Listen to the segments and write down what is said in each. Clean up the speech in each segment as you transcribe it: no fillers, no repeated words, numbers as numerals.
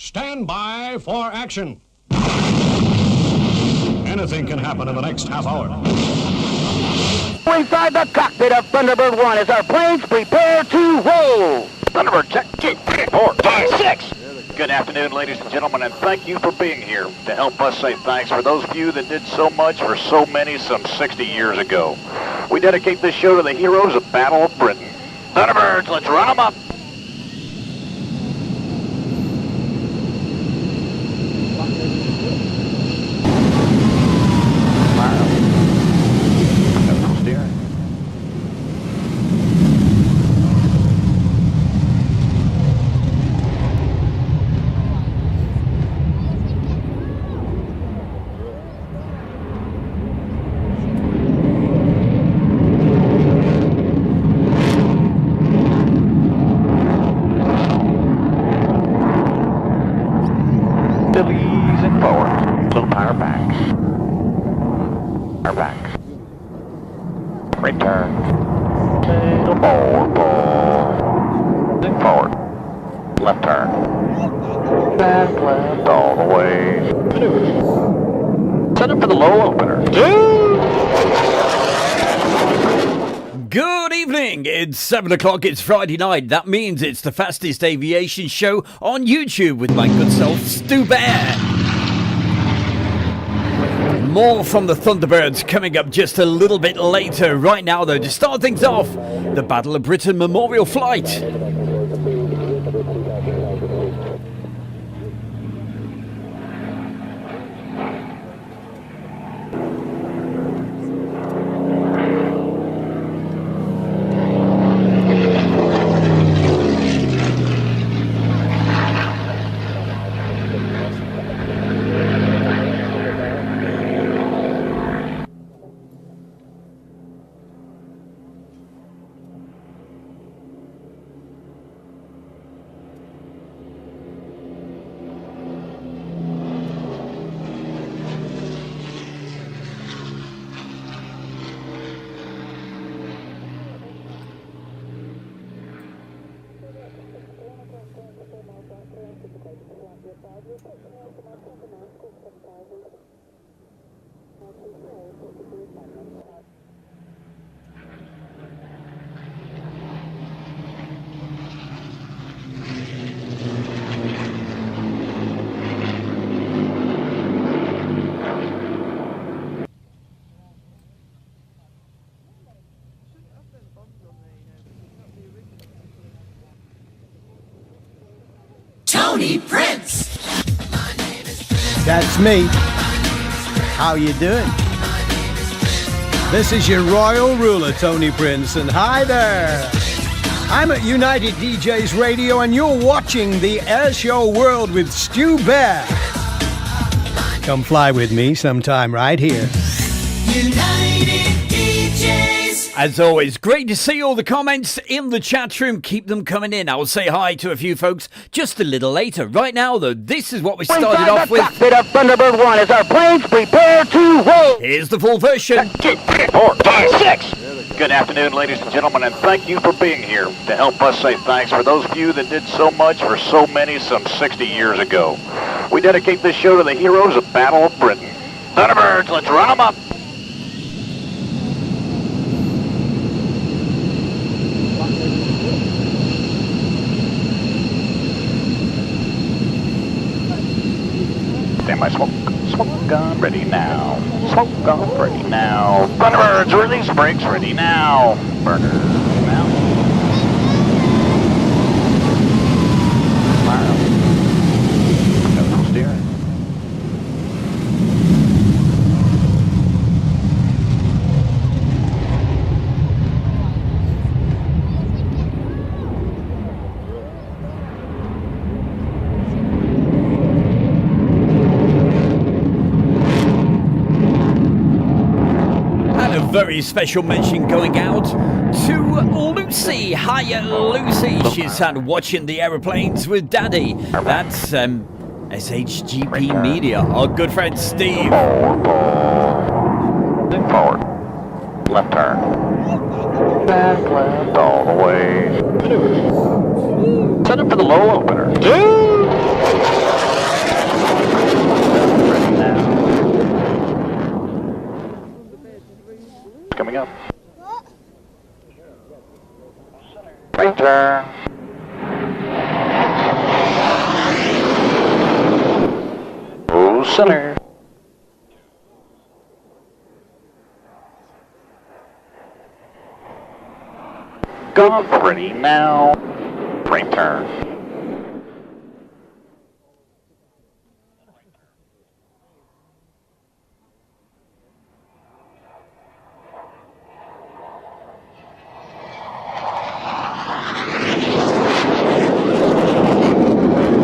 Stand by for action. Anything can happen in the next half hour. Inside the cockpit of Thunderbird 1 as our planes prepare to roll. Thunderbird, check 2, 3, 4, 5, 6. Good afternoon, ladies and gentlemen, and thank you for being here to help us say thanks for those of you that did so much for so many some 60 years ago. We dedicate this show to the heroes of Battle of Britain. Thunderbirds, let's run them up. Easing forward. Little power backs. Power backs. Return. Little ball. Easing forward. Left turn. Back left all the way. Maneuver. Set up for the low opener. Good evening, it's 7 o'clock, it's Friday night. That means it's the fastest aviation show on YouTube with my good self, Stu Bear. More from the Thunderbirds coming up just a little bit later. Right now, though, to start things off, the Battle of Britain Memorial Flight. Tony Prince. That's me. How you doing? This is your royal ruler, Tony Prince, and hi there. I'm at United DJs Radio, and you're watching the Air Show World with Stu Bear. Come fly with me sometime right here. United DJs. As always, great to see all the comments in the chat room. Keep them coming in. I'll say hi to a few folks just a little later. Right now, though, this is what we started off with. Inside the cockpit of Thunderbird 1 as our planes prepare to roll. Here's the full version. 2, 3, 4, 5, 6. Good afternoon, ladies and gentlemen, and thank you for being here to help us say thanks for those of you that did so much for so many some 60 years ago. We dedicate this show to the heroes of Battle of Britain. Thunderbirds, let's run them up. Stand by, smoke gun ready now. Smoke gun ready now. Thunderbirds, release brakes ready now. Burner now. Fire. Neutral steering. Very special mention going out to Lucy. Hiya, Lucy. She's watching the aeroplanes with Daddy. That's SHGP Media. Our good friend Steve. Forward. Left turn. Back left all the way. Maneuver. Set up for the low opener. Return. Oh, center. Gone pretty now. Return.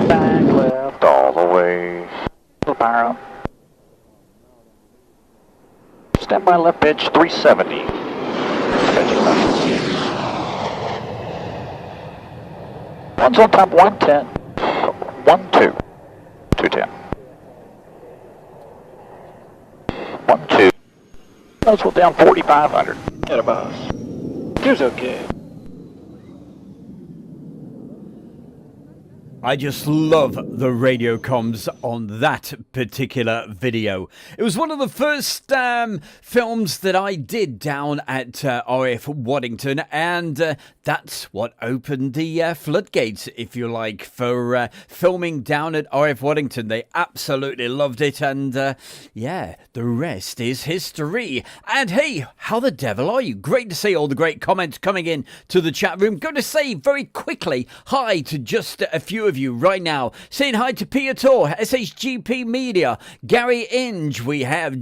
Back left all the way. Little power up. Stand by left edge 370. Edging left. One's on top 110. 1-2. 210. 1-2. Nozzle down 4,500. At a bus. Here's okay. I just love the radio comms on that particular video. It was one of the first films that I did down at RAF Waddington, and that's what opened the floodgates, if you like, for filming down at RAF Waddington. They absolutely loved it, and yeah, the rest is history. And hey, how the devil are you? Great to see all the great comments coming in to the chat room. Going to say very quickly hi to just a few of you right now. Saying hi to Piator, SHGP Media, Gary Inge, we have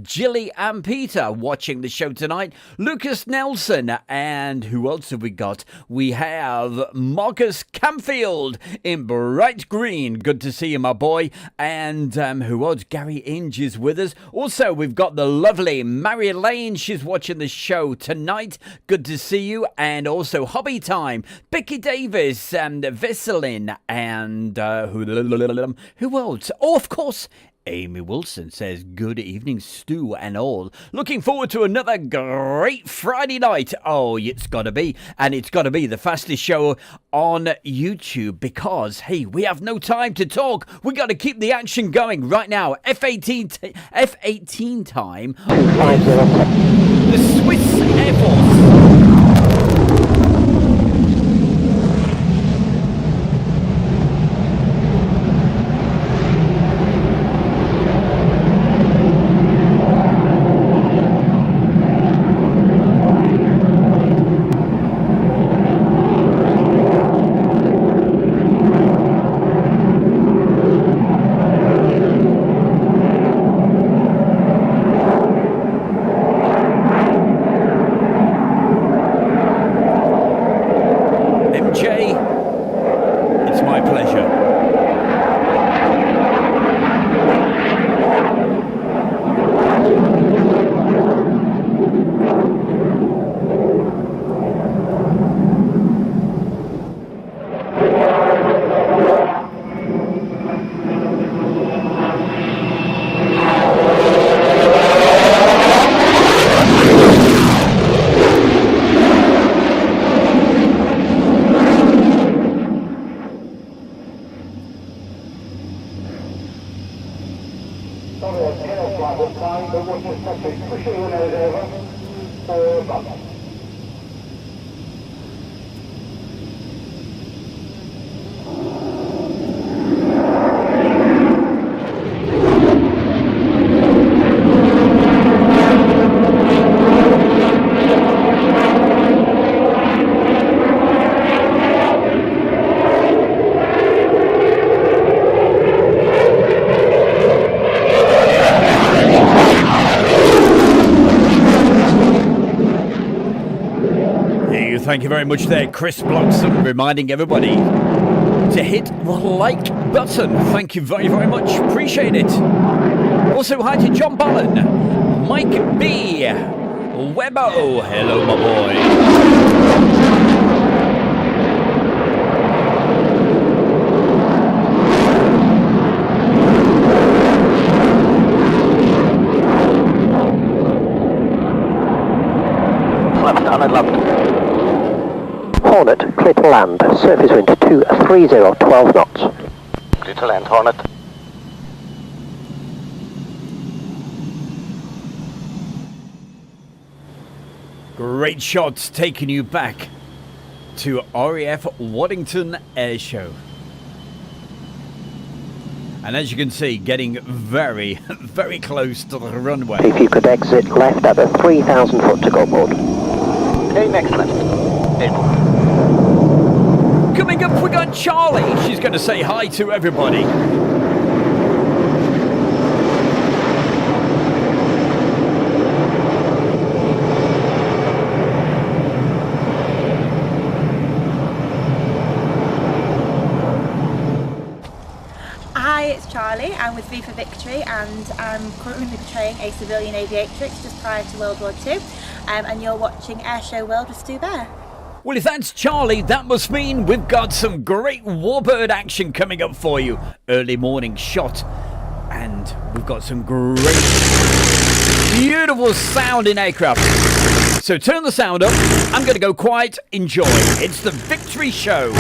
Jilly and Peter watching the show tonight, Lucas Nelson, and who else have we got? We have Marcus Camfield in bright green. Good to see you, my boy. And who else? Gary Inge is with us. Also, we've got the lovely Mary Lane. She's watching the show tonight. Good to see you. And also Hobby Time, Becky Davis, Veselin, and who else? Oh, of course, Amy Wilson says, good evening, Stu and all. Looking forward to another great Friday night. Oh, it's got to be. And it's got to be the fastest show on YouTube because, hey, we have no time to talk. We got to keep the action going right now. F-18 time. The Swiss Air Force. Thank you very much there, Chris Blossom, reminding everybody to hit the like button. Thank you very, very much. Appreciate it. Also, hi to John Ballen, Mike B, Webbo. Hello, my boy. Hornet, clear to land, surface wind 230, 12 knots. Clear to land, Hornet. Great shots taking you back to RAF Waddington Air Show. And as you can see, getting very, very close to the runway. If you could exit left at the 3,000 foot to go board. Okay, next left. Coming up, we got Charlie. She's going to say hi to everybody. Hi, it's Charlie. I'm with V for Victory and I'm currently portraying a civilian aviatrix just prior to World War II. And you're watching Airshow World with Stu Bear. Well, if that's Charlie, that must mean we've got some great Warbird action coming up for you. Early morning shot. And we've got some great, beautiful sounding aircraft. So turn the sound up. I'm going to go quiet. Enjoy. It's the Victory Show.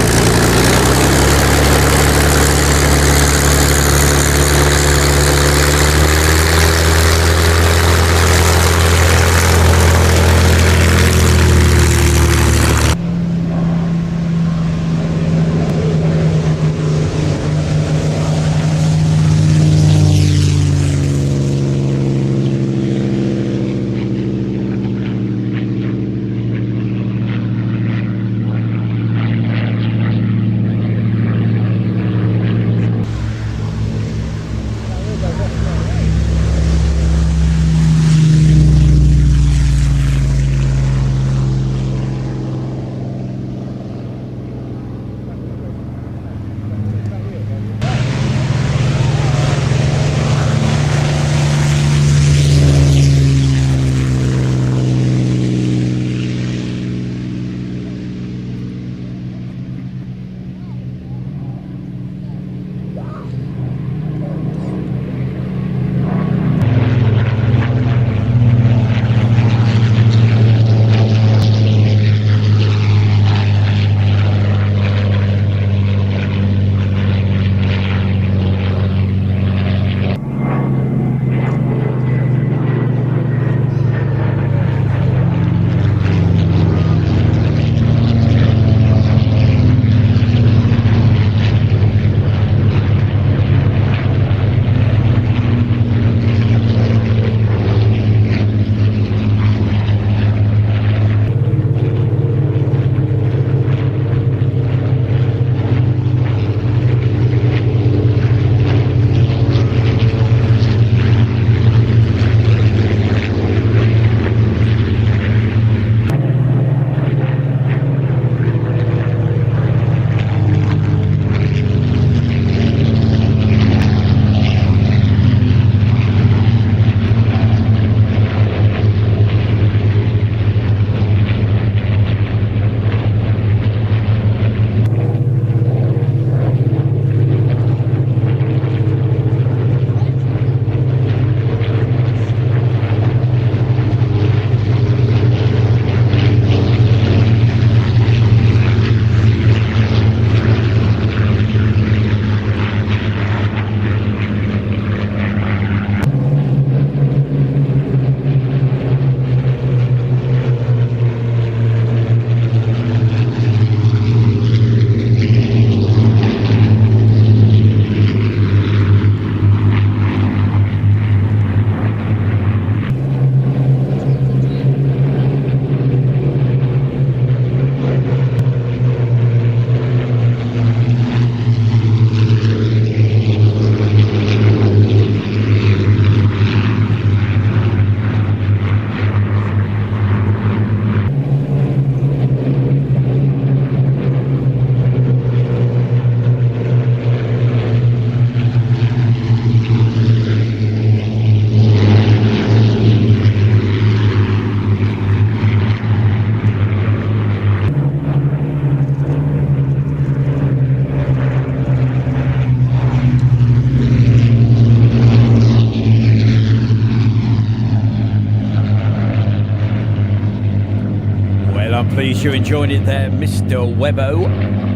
Please, you're enjoying it there, Mr. Webbo.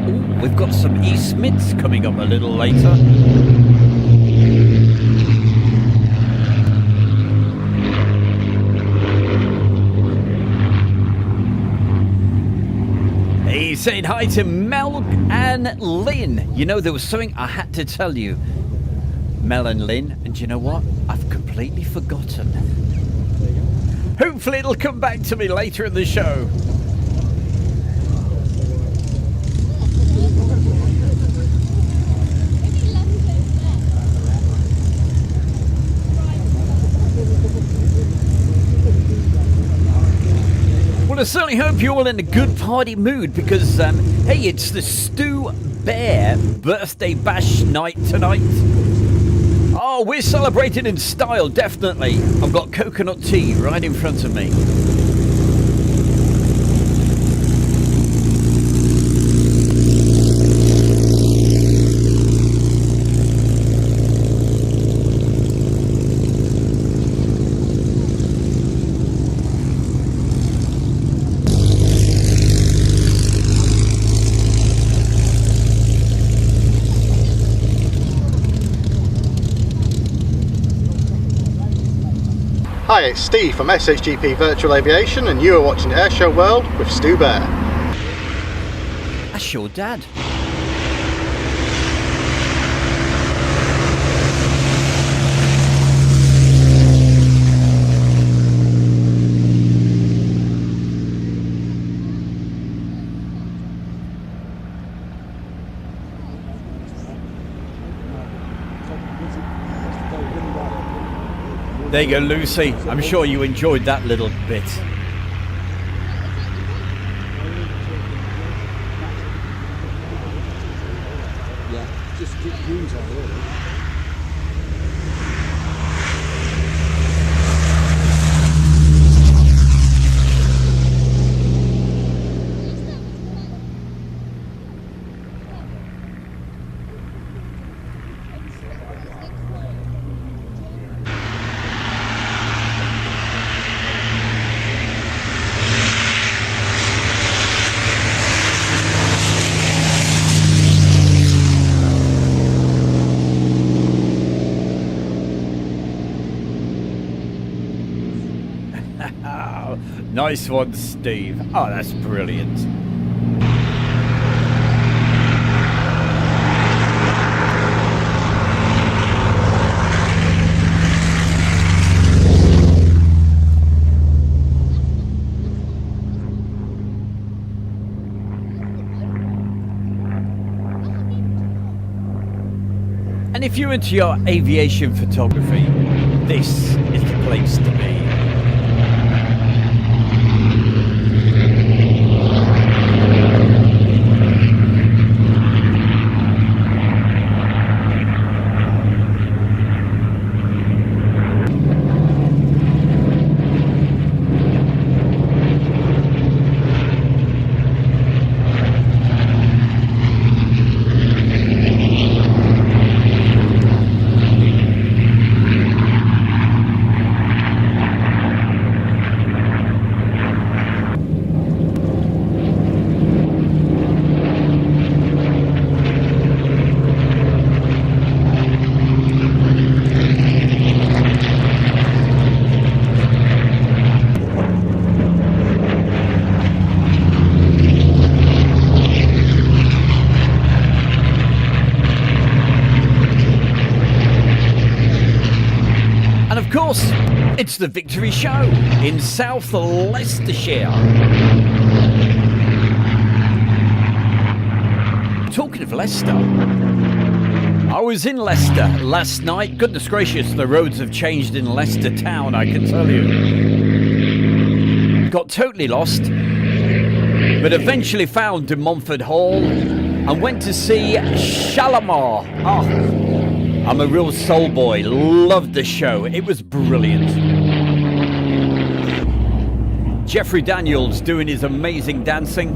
Ooh, we've got some E. Smiths coming up a little later. He's saying hi to Mel and Lynn. You know, there was something I had to tell you, Mel and Lynn, and you know what? I've completely forgotten. Hopefully it'll come back to me later in the show. Well, I certainly hope you're all in a good party mood because, hey, it's the Stu Bear birthday bash night tonight. Oh, we're celebrating in style, definitely. I've got coconut tea right in front of me. Hi, it's Steve from SHGP Virtual Aviation and you are watching Airshow World with Stu Bear. That's your dad. There you go, Lucy. I'm sure you enjoyed that little bit. Yeah, just use it really. Nice one, Steve. Oh, that's brilliant. And if you're into your aviation photography, this is the place to be. It's the Victory Show in South Leicestershire. Talking of Leicester, I was in Leicester last night. Goodness gracious, the roads have changed in Leicester town, I can tell you. Got totally lost, but eventually found De Montfort Hall and went to see Shalimar. Oh, I'm a real soul boy. Loved the show. It was brilliant. Jeffrey Daniels doing his amazing dancing.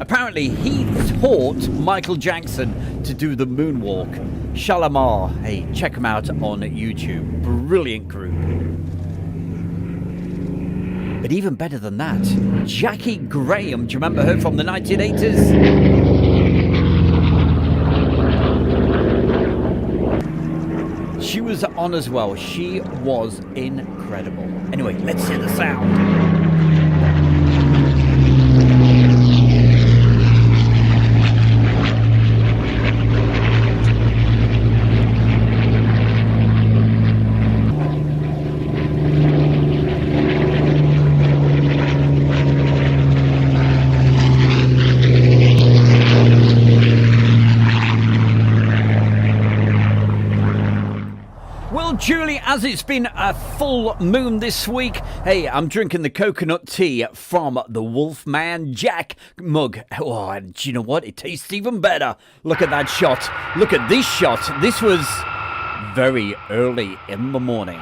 Apparently, he taught Michael Jackson to do the moonwalk. Shalimar. Hey, check him out on YouTube. Brilliant group. But even better than that, Jackie Graham. Do you remember her from the 1980s? She was on as well. She was incredible. Anyway, let's hear the sound. as it's been a full moon this week, hey, I'm drinking the coconut tea from the Wolfman Jack mug. Oh, and do you know what? It tastes even better. Look at that shot. Look at this shot. This was very early in the morning.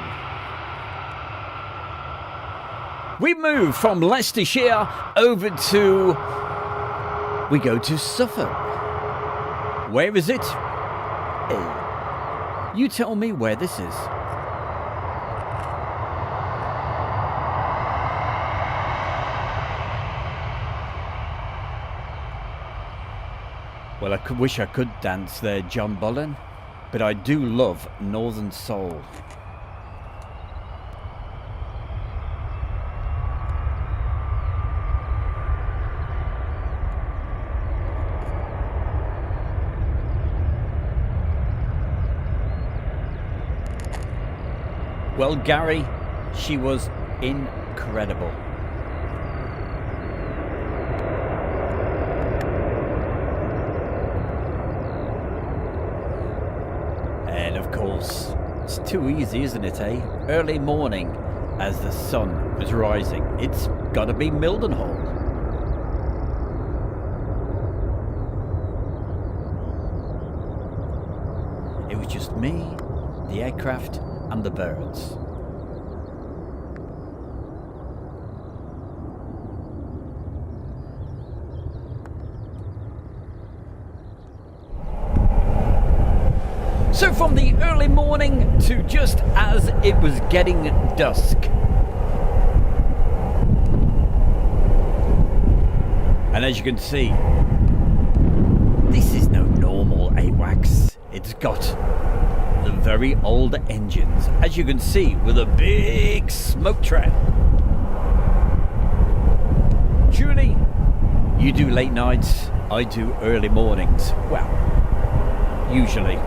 We move from Leicestershire over to... we go to Suffolk. Where is it? Hey, you tell me where this is. Well, I wish I could dance there, John Bullen, but I do love Northern Soul. Well, Gary, she was incredible. And of course, it's too easy, isn't it, eh? Early morning as the sun was rising. It's got to be Mildenhall. It was just me, the aircraft, and the birds. So from the early morning to just as it was getting dusk. And as you can see, this is no normal AWACS. It's got the very old engines, as you can see, with a big smoke trail. Truly, you do late nights, I do early mornings. Well, usually.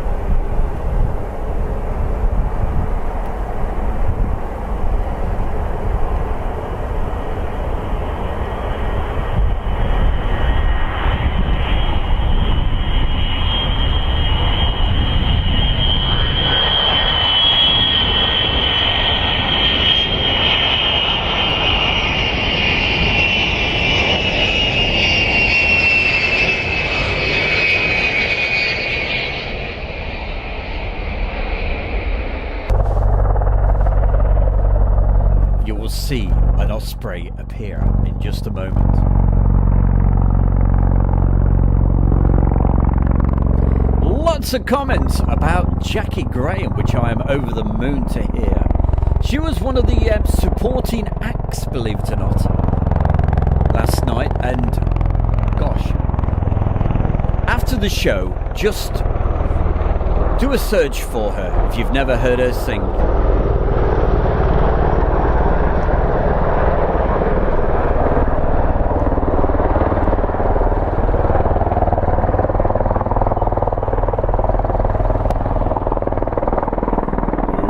See an osprey appear in just a moment. Lots of comments about Jackie Graham, which I am over the moon to hear. She was one of the supporting acts, believe it or not, last night, and gosh, after the show, just do a search for her if you've never heard her sing.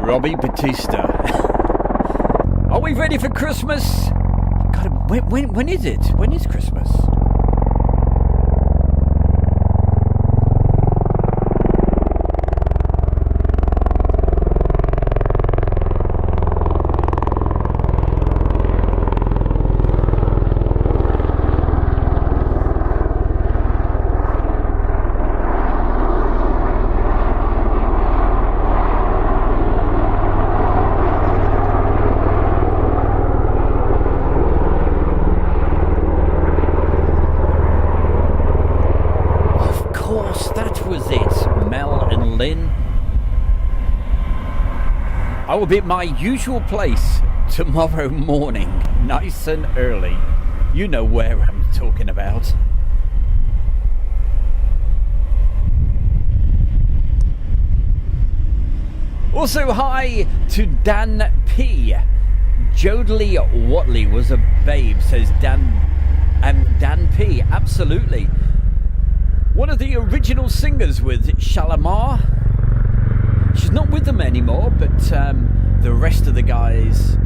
Robbie Batista. Are we ready for Christmas? God, when is it? When is Christmas? I will be at my usual place tomorrow morning, nice and early. You know where I'm talking about. Also, hi to Dan P. Jodley Watley was a babe, says Dan. Dan P. Absolutely. One of the original singers with Shalimar. She's not with them anymore, but the rest of the guys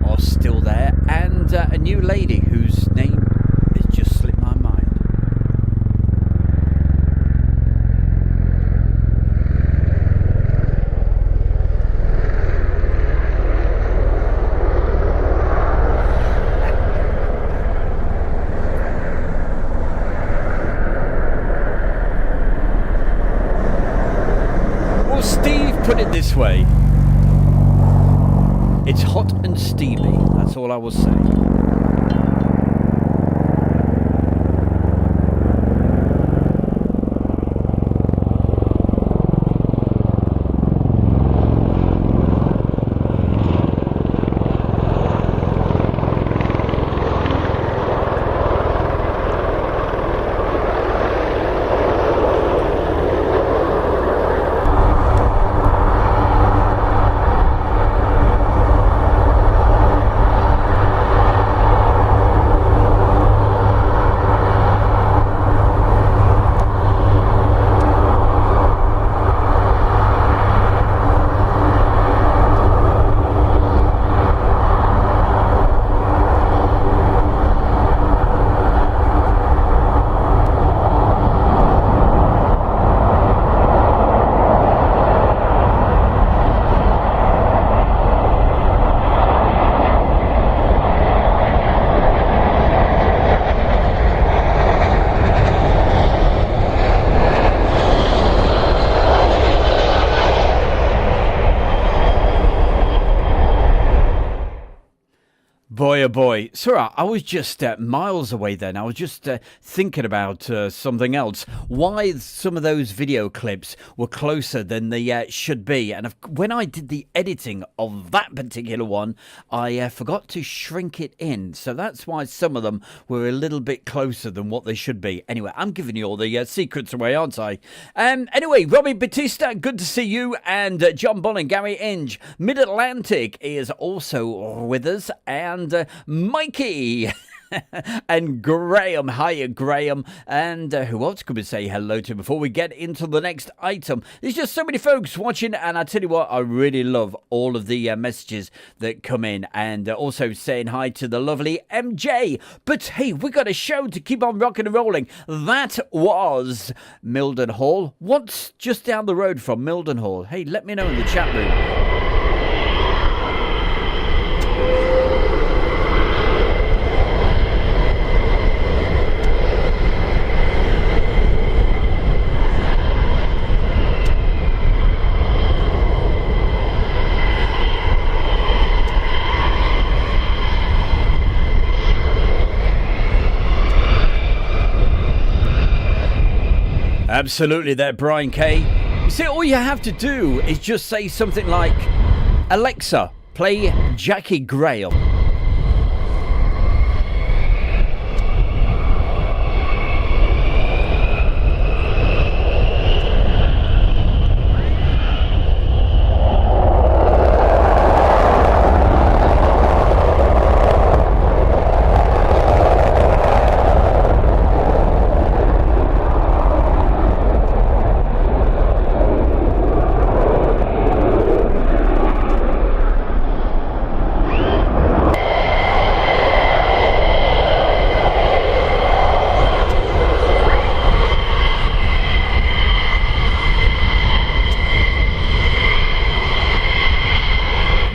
are still there. And a new lady whose name has just slipped my mind. put it this way. It's hot and steamy. That's all I will say. Boy, oh boy. Sorry, I was just miles away then. I was just thinking about something else. Why some of those video clips were closer than they should be. And when I did the editing of that particular one, I forgot to shrink it in. So that's why some of them were a little bit closer than what they should be. Anyway, I'm giving you all the secrets away, aren't I? Anyway, Robbie Batista, good to see you. And John Bull and Gary Inge. Mid-Atlantic is also with us. And Mikey and Graham. Hiya, Graham. And who else could we say hello to before we get into the next item? There's just so many folks watching, and I tell you what, I really love all of the messages that come in, and also saying hi to the lovely MJ. But hey, we got a show to keep on rocking and rolling. That was Mildenhall. What's just down the road from Mildenhall? Hey, let me know in the chat room. Absolutely there, Brian K. You see, all you have to do is just say something like, Alexa, play Jackie Graham.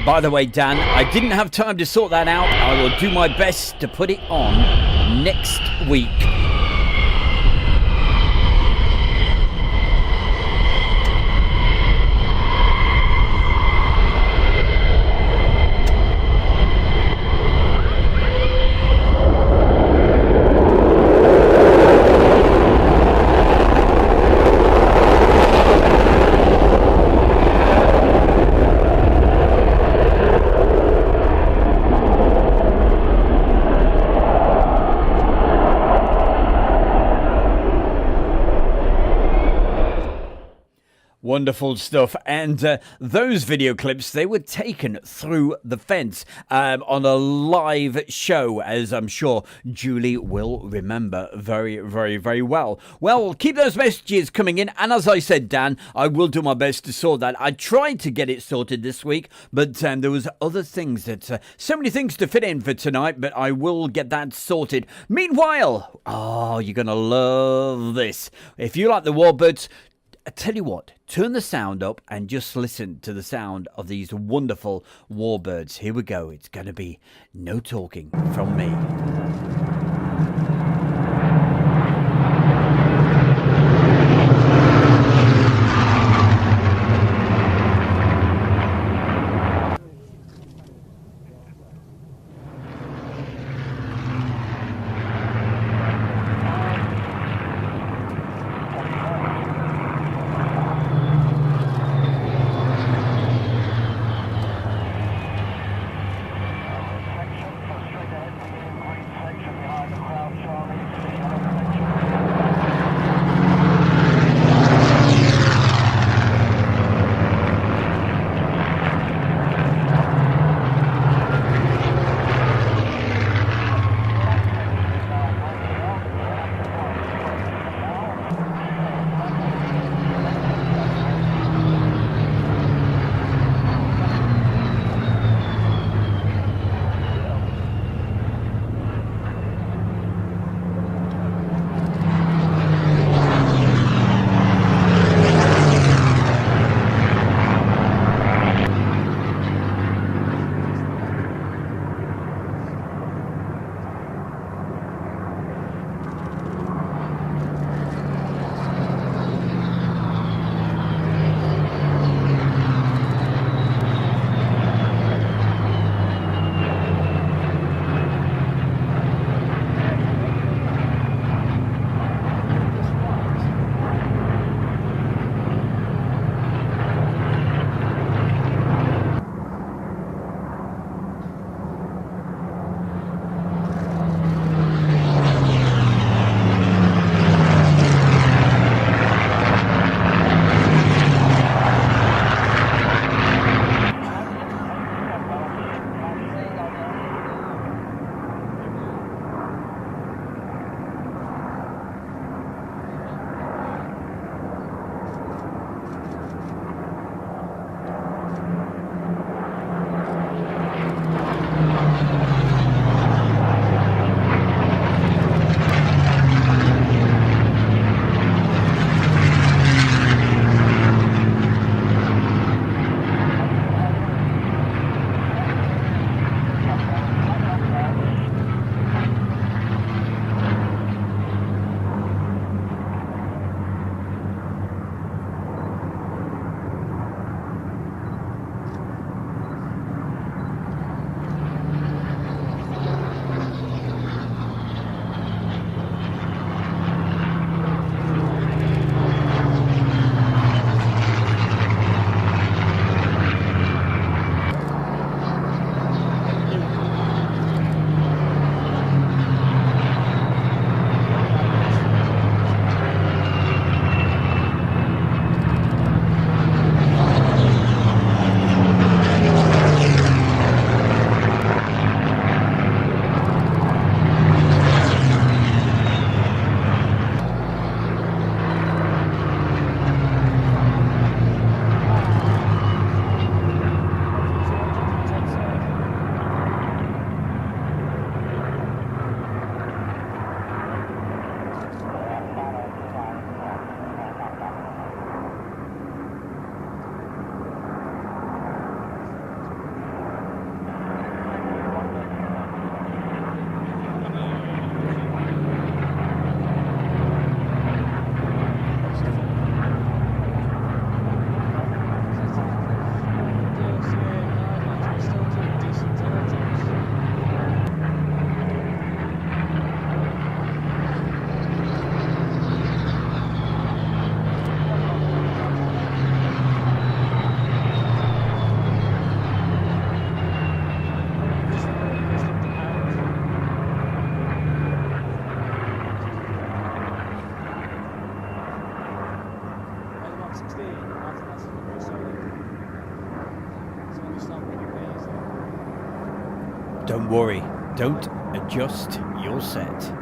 By the way, Dan, I didn't have time to sort that out. I will do my best to put it on next week. Wonderful stuff. And those video clips, they were taken through the fence on a live show, as I'm sure Julie will remember very, very, very well. Well, keep those messages coming in. And as I said, Dan, I will do my best to sort that. I tried to get it sorted this week, but there was other things that, so many things to fit in for tonight, but I will get that sorted. Meanwhile, oh, you're going to love this. If you like the Warbirds, I tell you what, turn the sound up and just listen to the sound of these wonderful Warbirds. Here we go. It's going to be no talking from me. Don't worry, don't adjust your set.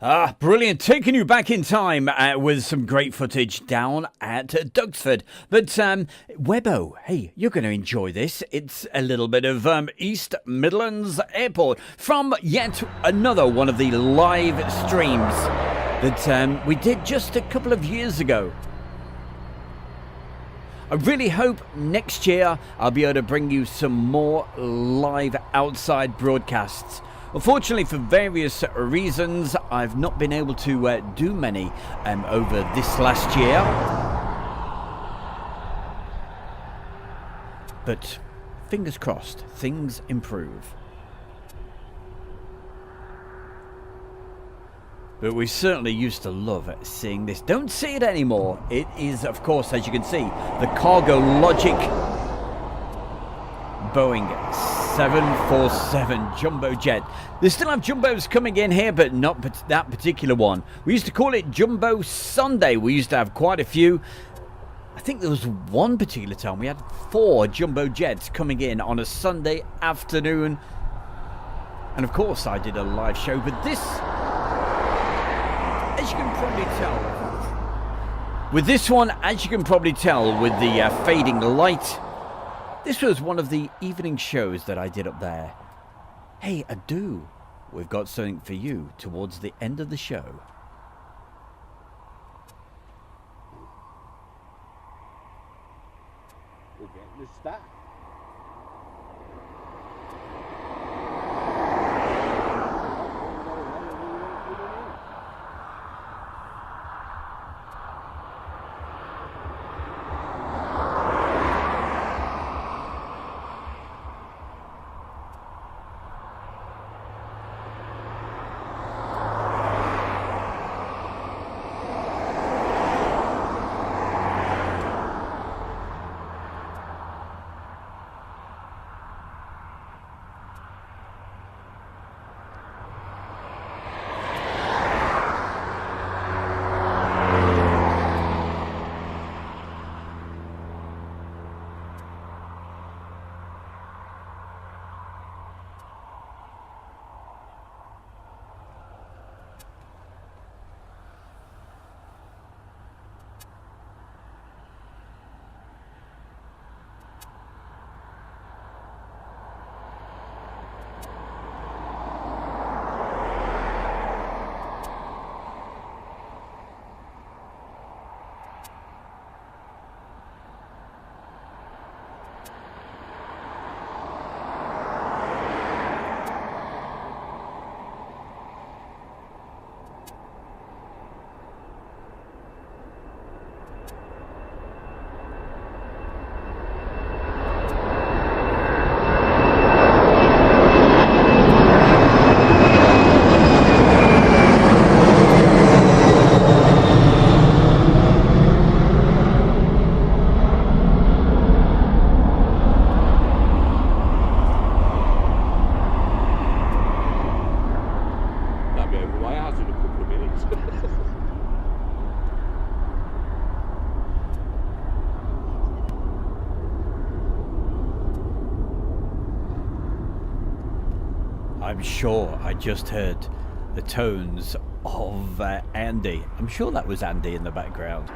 Ah, brilliant. Taking you back in time with some great footage down at Duxford. But Webbo, hey, you're going to enjoy this. It's a little bit of East Midlands Airport from yet another one of the live streams that we did just a couple of years ago. I really hope next year I'll be able to bring you some more live outside broadcasts. Unfortunately, for various reasons, I've not been able to do many over this last year. But fingers crossed, things improve. But we certainly used to love seeing this. Don't see it anymore. It is, of course, as you can see, the Cargo Logic Boeing 747 jumbo jet. They still have jumbos coming in here, but not that particular one. We used to call it Jumbo Sunday. We used to have quite a few. I think there was one particular time we had 4 jumbo jets coming in on a Sunday afternoon. And of course I did a live show, but this, as you can probably tell, with this one, as you can probably tell with the fading light, this was one of the evening shows that I did up there. Hey, Adu, we've got something for you towards the end of the show. We're getting the stack. I'm sure I just heard the tones of Andy. I'm sure that was Andy in the background.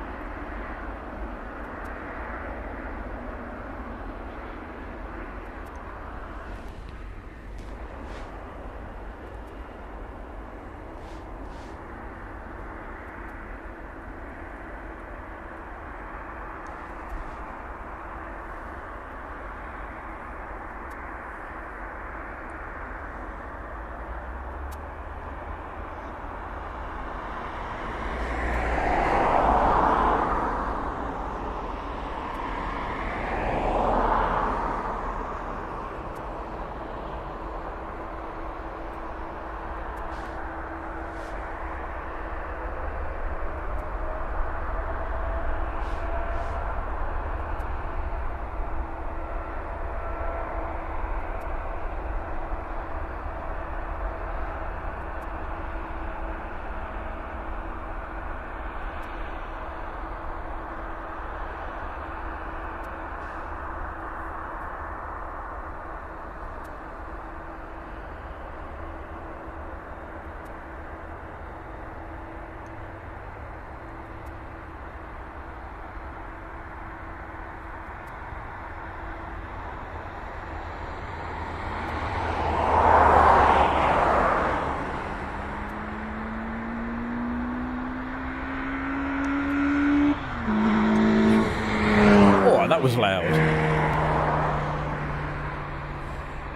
was loud.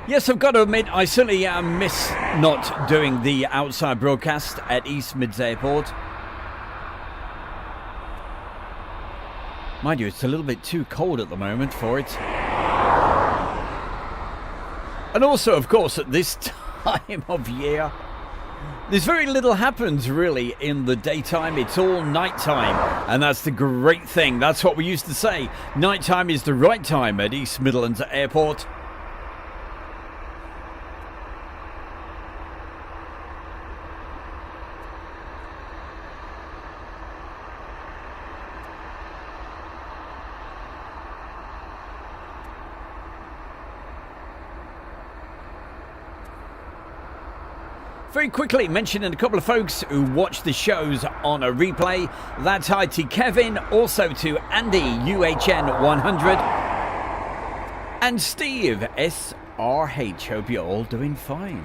Yes, I've got to admit, I certainly miss not doing the outside broadcast at East Midlands Airport. Mind you, it's a little bit too cold at the moment for it. And also, of course, at this time of year, there's very little happens really in the daytime. It's all nighttime, and that's the great thing. That's what we used to say. Nighttime is the right time at East Midlands Airport. Very quickly, mentioning a couple of folks who watch the shows on a replay. That's hi to Kevin, also to Andy, UHN100, and Steve, SRH. Hope you're all doing fine.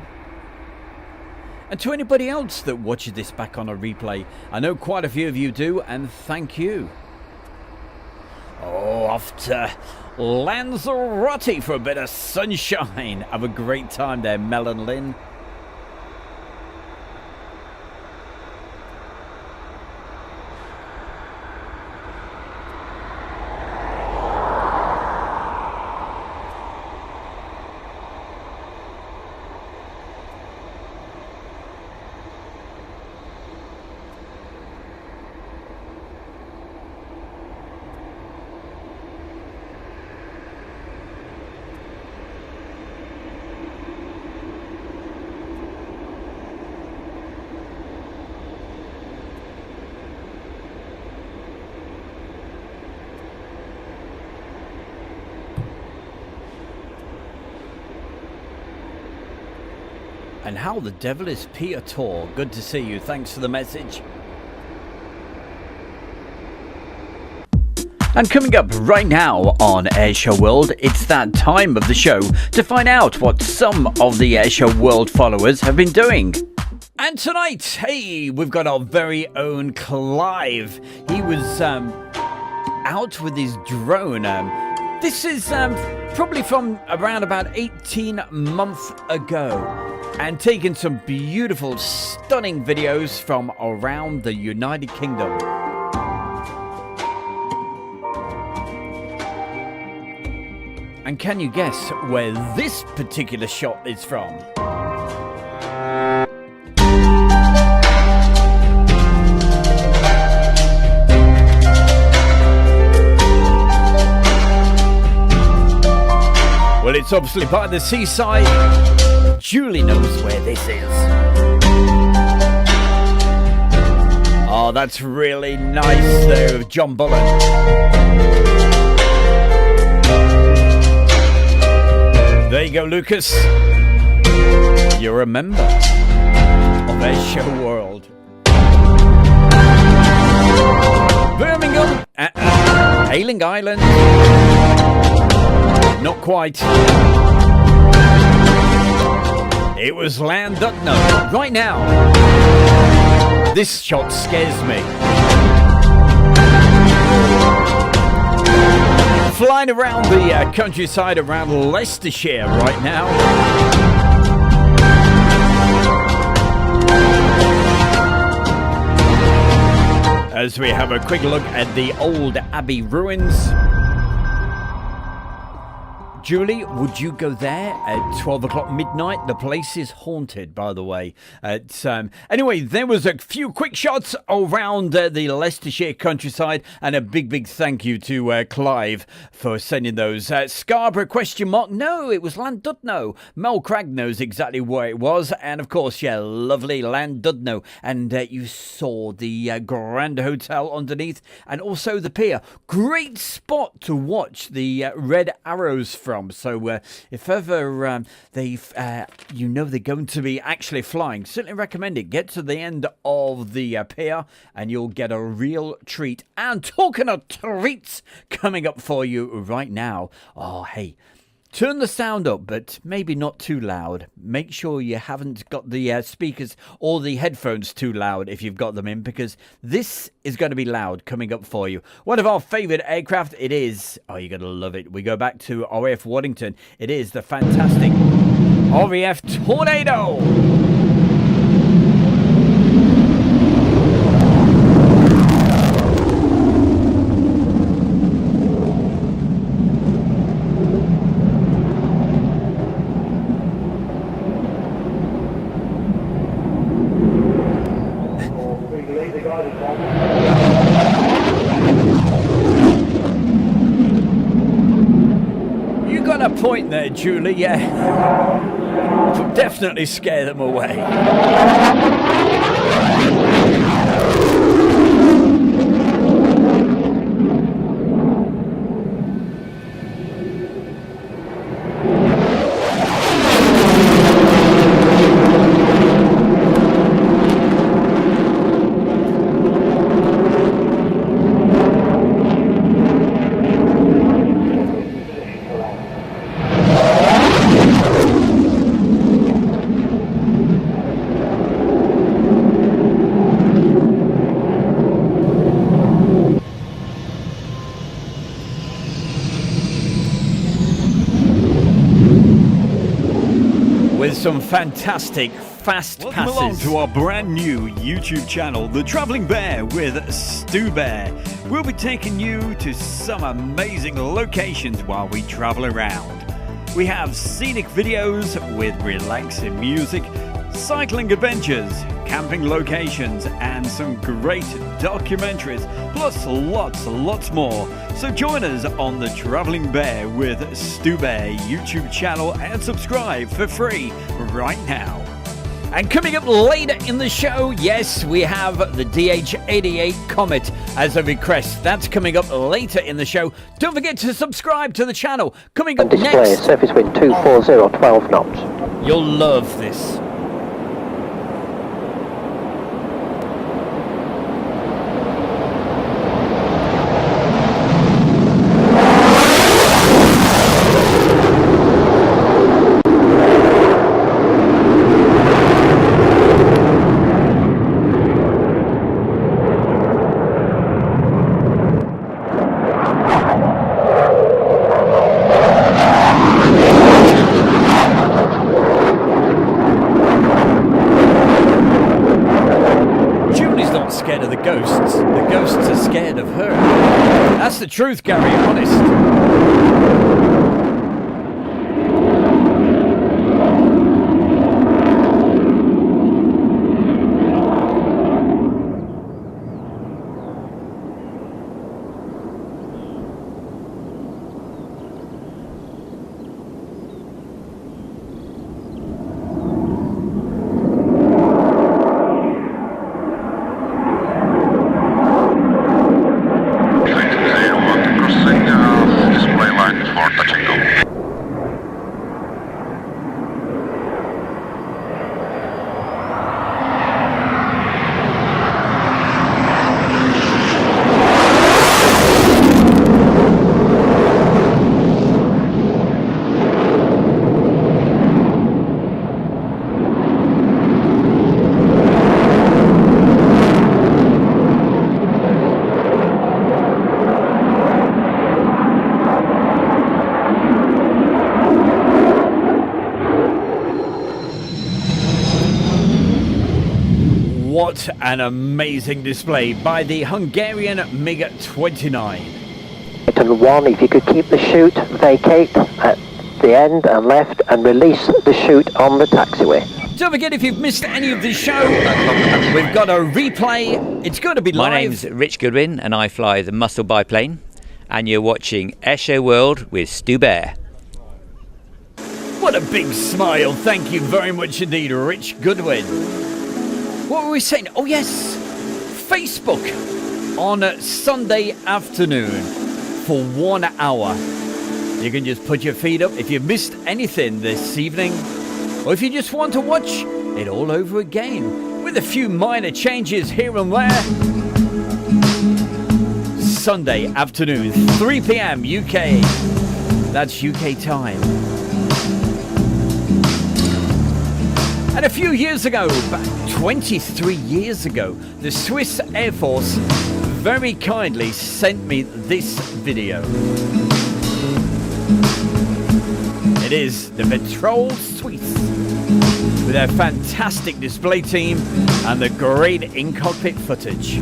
And to anybody else that watches this back on a replay, I know quite a few of you do, and thank you. Oh, off to Lanzarote for a bit of sunshine. Have a great time there, Mel and Lynn. And how the devil is Peter Tor? Good to see you. Thanks for the message. And coming up right now on Airshow World, it's that time of the show to find out what some of the Airshow World followers have been doing. And tonight, hey, we've got our very own Clive. He was out with his drone. This is probably from around about 18 months ago. And taking some beautiful, stunning videos from around the United Kingdom. And can you guess where this particular shot is from? Well, it's obviously by the seaside. Julie knows where this is. Oh, that's really nice there of John Bullen. There you go, Lucas. You're a member of Airshow World. Birmingham, Hailing Island. Not quite. It was Llandudno. Right now, this shot scares me. Flying around the countryside around Leicestershire right now. As we have a quick look at the old Abbey ruins. Julie, would you go there at 12 o'clock midnight? The place is haunted, by the way. Anyway, there was a few quick shots around the Leicestershire countryside, and a big thank you to Clive for sending those. Scarborough ? No, it was Llandudno. Mel Cragg knows exactly where it was, and of course, yeah, lovely Llandudno. And you saw the Grand Hotel underneath, and also the pier. Great spot to watch the Red Arrows from. So if ever they're going to be actually flying, certainly recommend it. Get to the end of the pier and you'll get a real treat. And talking of treats coming up for you right now. Oh, hey, Turn the sound up, but maybe not too loud. Make sure you haven't got the speakers or the headphones too loud if you've got them in, because this is going to be loud coming up for you. One of our favourite aircraft, it is, oh, you're going to love it. We go back to RAF Waddington. It is the fantastic RAF Tornado. You got a point there, Julie, yeah. Definitely scare them away. Some fantastic fast Welcome passes. along to our brand new YouTube channel, The Travelling Bear with Stu Bear. We'll be taking you to some amazing locations while we travel around. We have scenic videos with relaxing music, cycling adventures, camping locations, and some great documentaries, plus lots more. So join us on the Travelling Bear with Stu Bear YouTube channel and subscribe for free right now. And coming up later in the show, yes, we have the DH-88 Comet as a request. That's coming up later in the show. Don't forget to subscribe to the channel. Coming up Display, next, surface wind 240, 12 knots. you'll love this. Scared of the ghosts. The ghosts are scared of her. That's the truth, Gary, honest. What an amazing display by the Hungarian MiG-29. And 1, if you could keep the chute, vacate at the end and left and release the chute on the taxiway. Don't forget, if you've missed any of this show, we've got a replay. It's going to be live. My name's Rich Goodwin and I fly the Muscle biplane, and you're watching Airshow World with Stu Bear. What a big smile. Thank you very much indeed, Rich Goodwin. What were we saying? Oh yes, Facebook on Sunday afternoon for 1 hour. You can just put your feet up if you missed anything this evening, or if you just want to watch it all over again with a few minor changes here and there. Sunday afternoon, 3 p.m. UK. That's UK time. And a few years ago, back 23 years ago, the Swiss Air Force very kindly sent me this video. It is the Patrol Suisse with their fantastic display team and the great in-cockpit footage.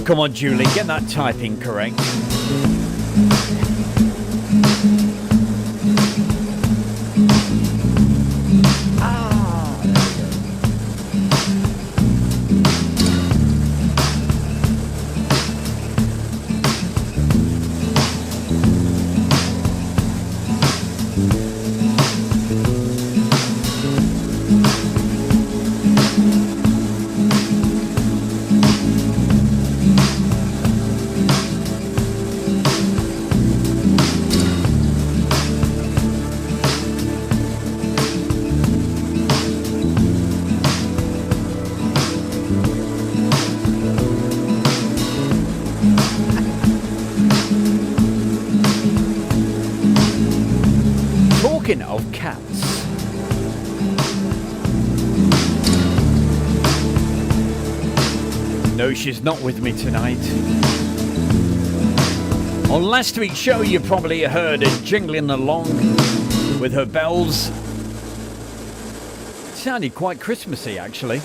Come on, Julie, get that typing correct. Talking of cats, no, she's not with me tonight. On last week's show, you probably heard her jingling along with her bells. It sounded quite Christmassy, actually.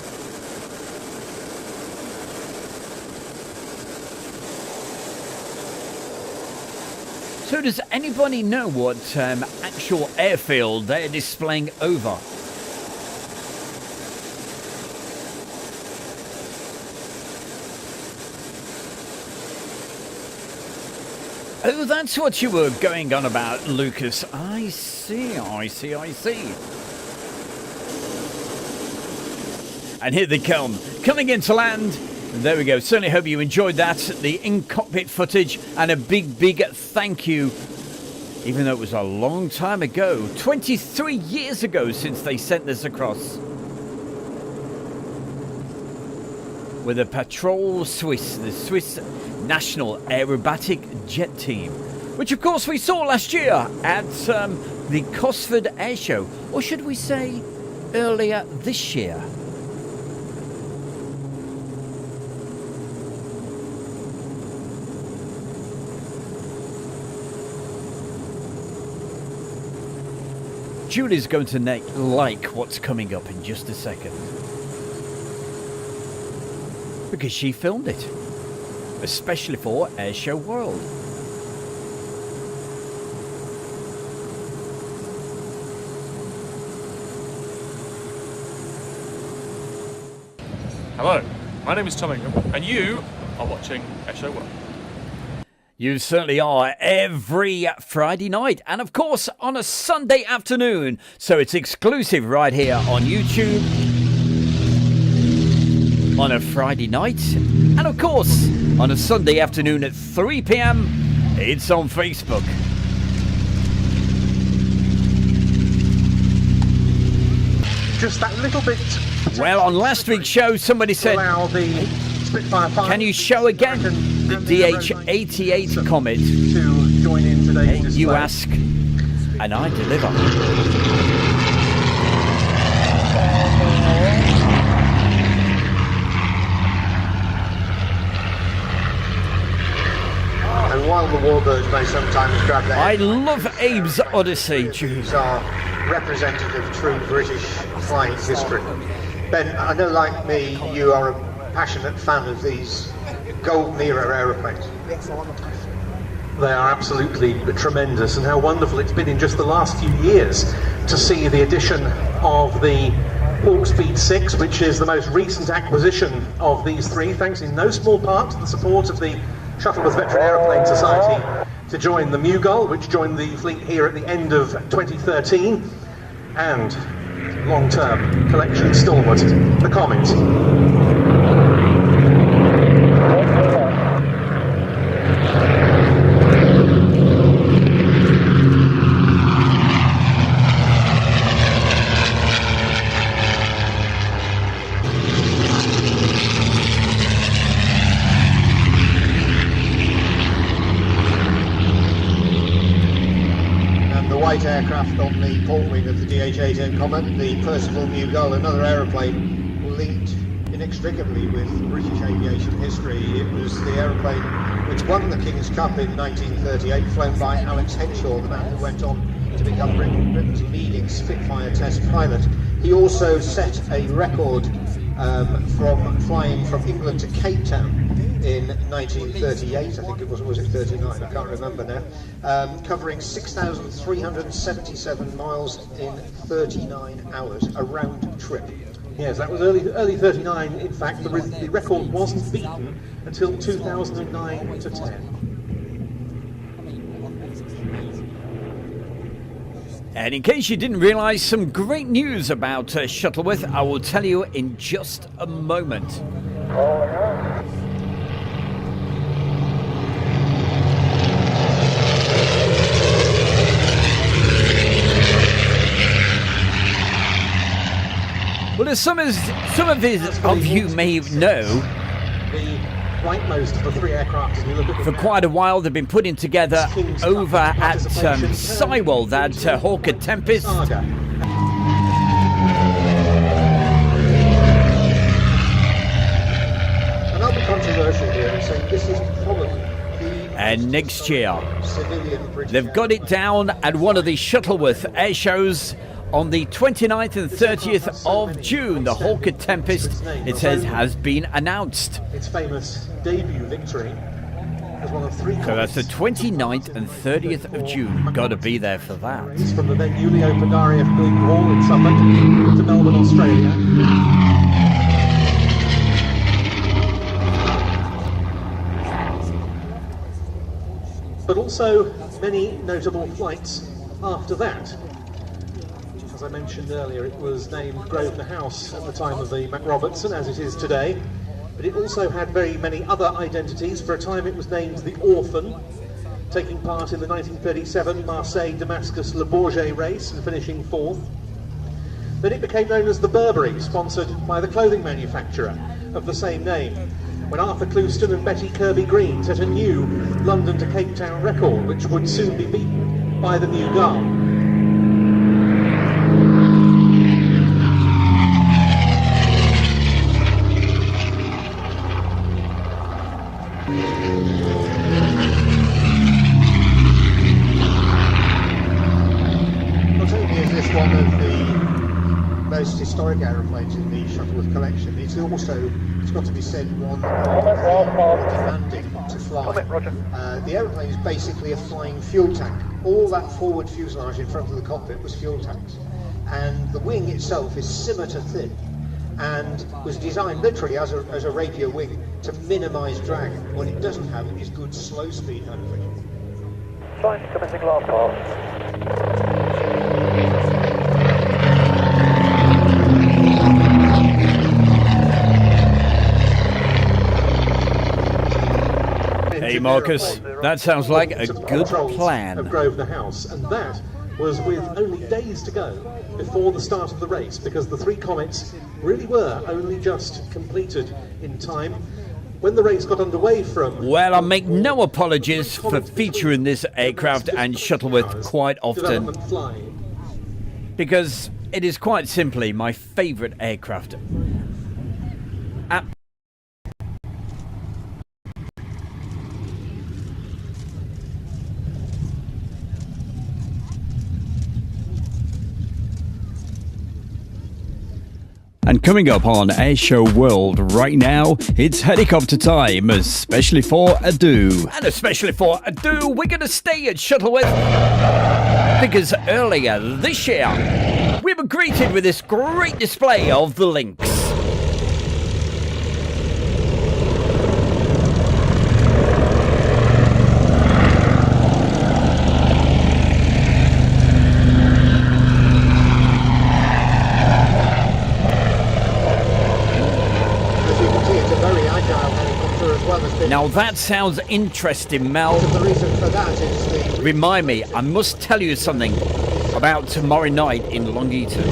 So does anybody know what actual airfield they're displaying over? Oh, that's what you were going on about, Lucas. I see. And here they come, coming into land. There we go. Certainly hope you enjoyed that. The in-cockpit footage, and a big thank you. Even though it was a long time ago, 23 years ago since they sent this across. With the Patrol Suisse, the Swiss National Aerobatic Jet Team, which of course we saw last year at the Cosford Air Show, or should we say earlier this year. Julie's going to like what's coming up in just a second. Because she filmed it. Especially for Airshow World. Hello, my name is Tom Ingham, and you are watching Airshow World. You certainly are, every Friday night, and of course on a Sunday afternoon, so it's exclusive right here on YouTube on a Friday night, and of course on a Sunday afternoon at 3 p.m. it's on Facebook. Just that little bit. Well, on last week's show somebody said, can you show again the DH-88 Comet? To join in today's display. You ask, and I deliver. the Warbirds may sometimes grab their I love Abe's Odyssey. These are representative of true British flying history. Ben, I know like me, you are a passionate fan of these golden era aeroplanes. They are absolutely tremendous, and how wonderful it's been in just the last few years to see the addition of the Hawk Speed 6, which is the most recent acquisition of these three, thanks in no small part to the support of the Shuttleworth Veteran Aeroplane Society, to join the Mughal, which joined the fleet here at the end of 2013, and long-term collection stalwart, the Comet. White aircraft on the port wing of the DH-88 Comet, the Percival Mughal, another aeroplane linked inextricably with British aviation history. It was the aeroplane which won the King's Cup in 1938, flown by Alex Henshaw, the man who went on to become Britain's leading Spitfire test pilot. He also set a record from flying from England to Cape Town in 1938, I think it was it 39? I can't remember now. Covering 6,377 miles in 39 hours, a round trip. Yes, that was early 39. In fact, the record wasn't beaten until 2009 to 10. And in case you didn't realise, some great news about Shuttleworth, I will tell you in just a moment. Well, as some of you may know, the rightmost of the three aircraft, as we look at for quite a while they've been putting together over at Sywell, that Hawker Tempest. And I'll be controversial here and say this is probably and next year they've got it down at one of the Shuttleworth air shows on the 29th and 30th of June. The Hawker Tempest, it says, has been announced. Its famous debut victory as one of three. So that's the 29th and 30th of June. Got to be there for that. It's from the then newly opened RAF Building Hall in Suffolk to Melbourne, Australia. But also many notable flights after that. As I mentioned earlier, it was named Grosvenor House at the time of the MacRobertson, as it is today. But it also had very many other identities. For a time it was named the Orphan, taking part in the 1937 Marseille-Damascus-Le Bourget race and finishing fourth. Then it became known as the Burberry, sponsored by the clothing manufacturer of the same name, when Arthur Clouston and Betty Kirby Green set a new London to Cape Town record, which would soon be beaten by the Mughal. One of the most historic aeroplanes in the Shuttleworth collection. It's also, it's got to be said, one of the more demanding to fly. The aeroplane is basically a flying fuel tank. All that forward fuselage in front of the cockpit was fuel tanks. And the wing itself is scimitar thin and was designed literally as a rapier wing to minimise drag. What it doesn't have is good slow speed handling. Fine, commencing last pass. Hey Marcus, that sounds like a good plan. Of Grosvenor House, and that was with only days to go before the start of the race, because the three Comets really were only just completed in time. When the race got underway from... Well, I make no apologies for featuring this aircraft and Shuttleworth quite often, because it is quite simply my favourite aircraft. And coming up on Airshow World right now, it's helicopter time, especially for Adu. And especially for Adu, we're going to stay at Shuttleworth because earlier this year, we were greeted with this great display of the Lynx. Now that sounds interesting, Mel. Remind me, I must tell you something about tomorrow night in Long Eaton.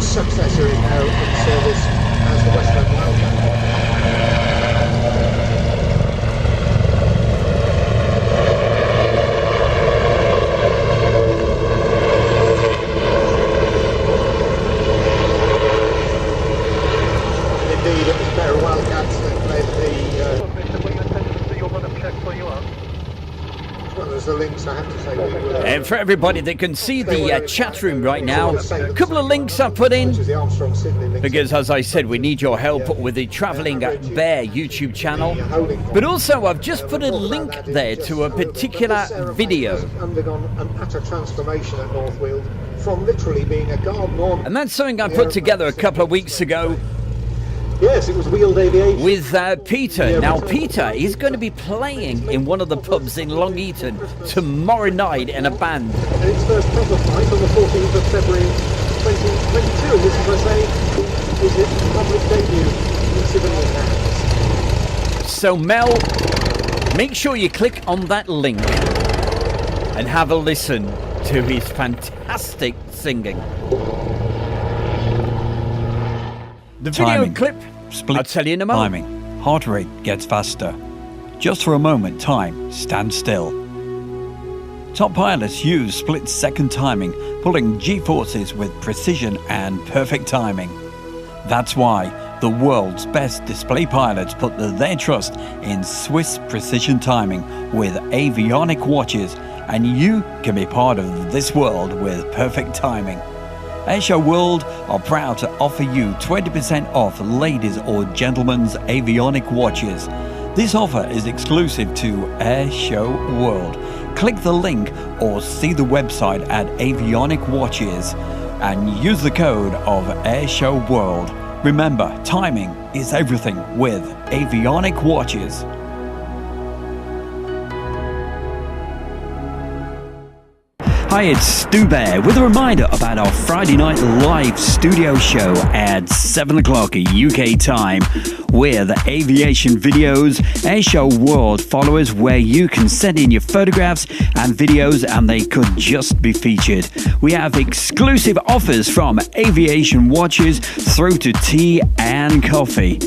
Successor is now in service as the Westland Wildcat. Indeed, it was a pair of Wildcats that led the Lynx, I have to say. And for everybody that can see the chat room right now, a couple of links I put in because, as I said, we need your help with the Travelling Bear YouTube channel. But also, I've just put a link there to a particular video. Undergone an utter transformation at North Weald from literally being a garden ornament. And that's something I put together a couple of weeks ago. Yes, it was Weald Aviation. With Peter. Now, Peter is going to be playing in one of the pubs in Long Eaton tomorrow night in a band. And its first proper flight on the 14th of February 2022. And this, as I say, is its public debut in civilian hands. So, Mel, make sure you click on that link and have a listen to his fantastic singing. The video clip, split I'll tell you in a moment. Timing. Heart rate gets faster. Just for a moment, time stands still. Top pilots use split-second timing, pulling G-forces with precision and perfect timing. That's why the world's best display pilots put their trust in Swiss precision timing with avionic watches, and you can be part of this world with perfect timing. Airshow World are proud to offer you 20% off ladies' or gentlemen's avionic watches. This offer is exclusive to Airshow World. Click the link or see the website at Avionic Watches and use the code of Airshow World. Remember, timing is everything with Avionic Watches. Hi, it's Stu Bear with a reminder about our Friday night live studio show at 7 o'clock UK time with aviation videos, Airshow World followers where you can send in your photographs and videos and they could just be featured. We have exclusive offers from aviation watches through to tea and coffee.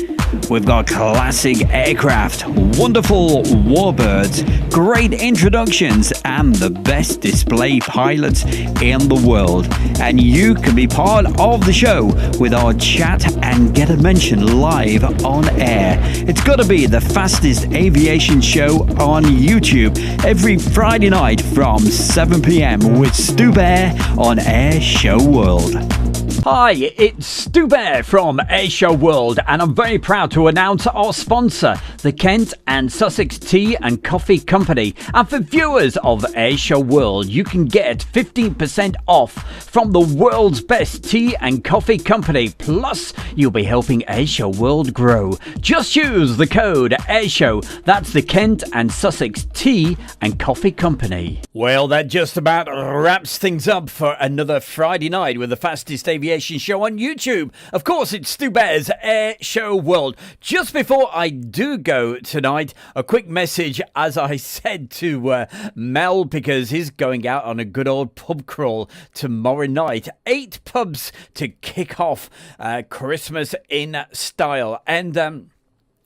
We've got classic aircraft, wonderful warbirds, great introductions, and the best display pilots in the world. And you can be part of the show with our chat and get a mention live on air. It's got to be the fastest aviation show on YouTube every Friday night from 7 p.m. with Stu Bear on Airshow World. Hi, it's Stu Bear from Airshow World, and I'm very proud to announce our sponsor, the Kent and Sussex Tea and Coffee Company. And for viewers of Airshow World, you can get 15% off from the world's best tea and coffee company. Plus, you'll be helping Airshow World grow. Just use the code Airshow. That's the Kent and Sussex Tea and Coffee Company. Well, that just about wraps things up for another Friday night with the fastest aviation aviation show on YouTube. Of course, it's Stu Bear's Air Show World. Just before I do go tonight, a quick message, as I said to Mel, because he's going out on a good old pub crawl tomorrow night. 8 pubs to kick off Christmas in style. And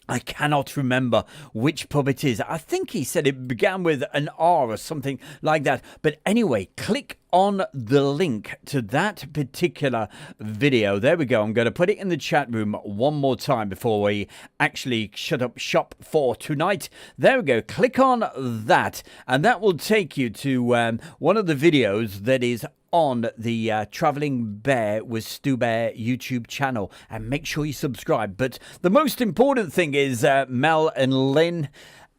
I cannot remember which pub it is. I think he said it began with an R or something like that. But anyway, click on the link to that particular video. There we go. I'm going to put it in the chat room one more time before we actually shut up shop for tonight. There we go. Click on that, and that will take you to one of the videos that is on the Travelling Bear with Stu Bear YouTube channel, and make sure you subscribe. But the most important thing is Mel and Lynn,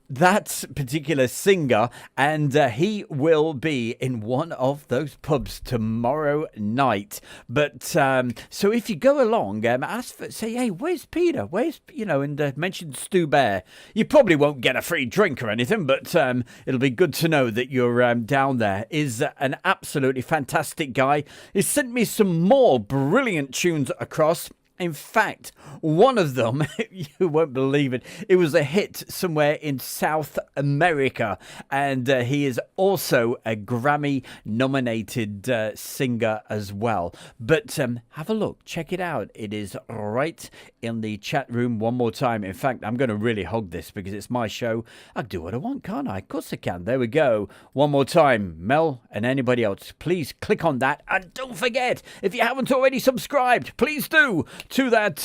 that particular singer, and he will be in one of those pubs tomorrow night. But so if you go along, ask for, say, hey, where's Peter? Where's, and mention Stu Bear. You probably won't get a free drink or anything, but it'll be good to know that you're down there. Is an absolutely fantastic guy. He sent me some more brilliant tunes across. In fact, one of them, you won't believe it, it was a hit somewhere in South America. And he is also a Grammy-nominated singer as well. But have a look, check it out. It is right in the chat room one more time. In fact, I'm going to really hog this because it's my show. I can do what I want, can't I? Of course I can. There we go. One more time. Mel and anybody else, please click on that. And don't forget, if you haven't already subscribed, please do, to that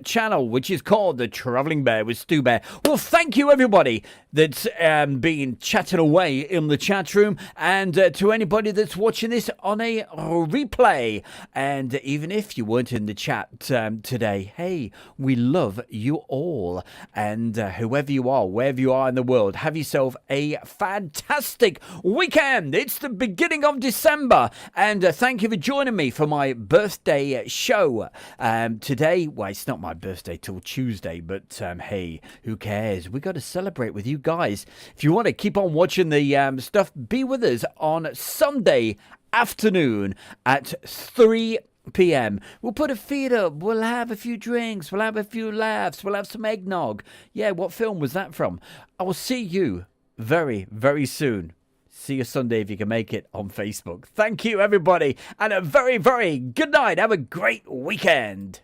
channel, which is called The Travelling Bear with Stu Bear. Well, thank you, everybody that's been chatting away in the chat room, and to anybody that's watching this on a replay. And even if you weren't in the chat today, hey, we love you all. And whoever you are, wherever you are in the world, have yourself a fantastic weekend. It's the beginning of December, and thank you for joining me for my birthday show today. Well, it's not my birthday till Tuesday, but hey, who cares? We got to celebrate with you guys. If you want to keep on watching the stuff, be with us on Sunday afternoon at 3 p.m. We'll put a feed up, we'll have a few drinks, we'll have a few laughs, we'll have some eggnog. Yeah, what film was that from? I will see you very, very soon. See you Sunday if you can make it on Facebook. Thank you, everybody, and a very, very good night. Have a great weekend.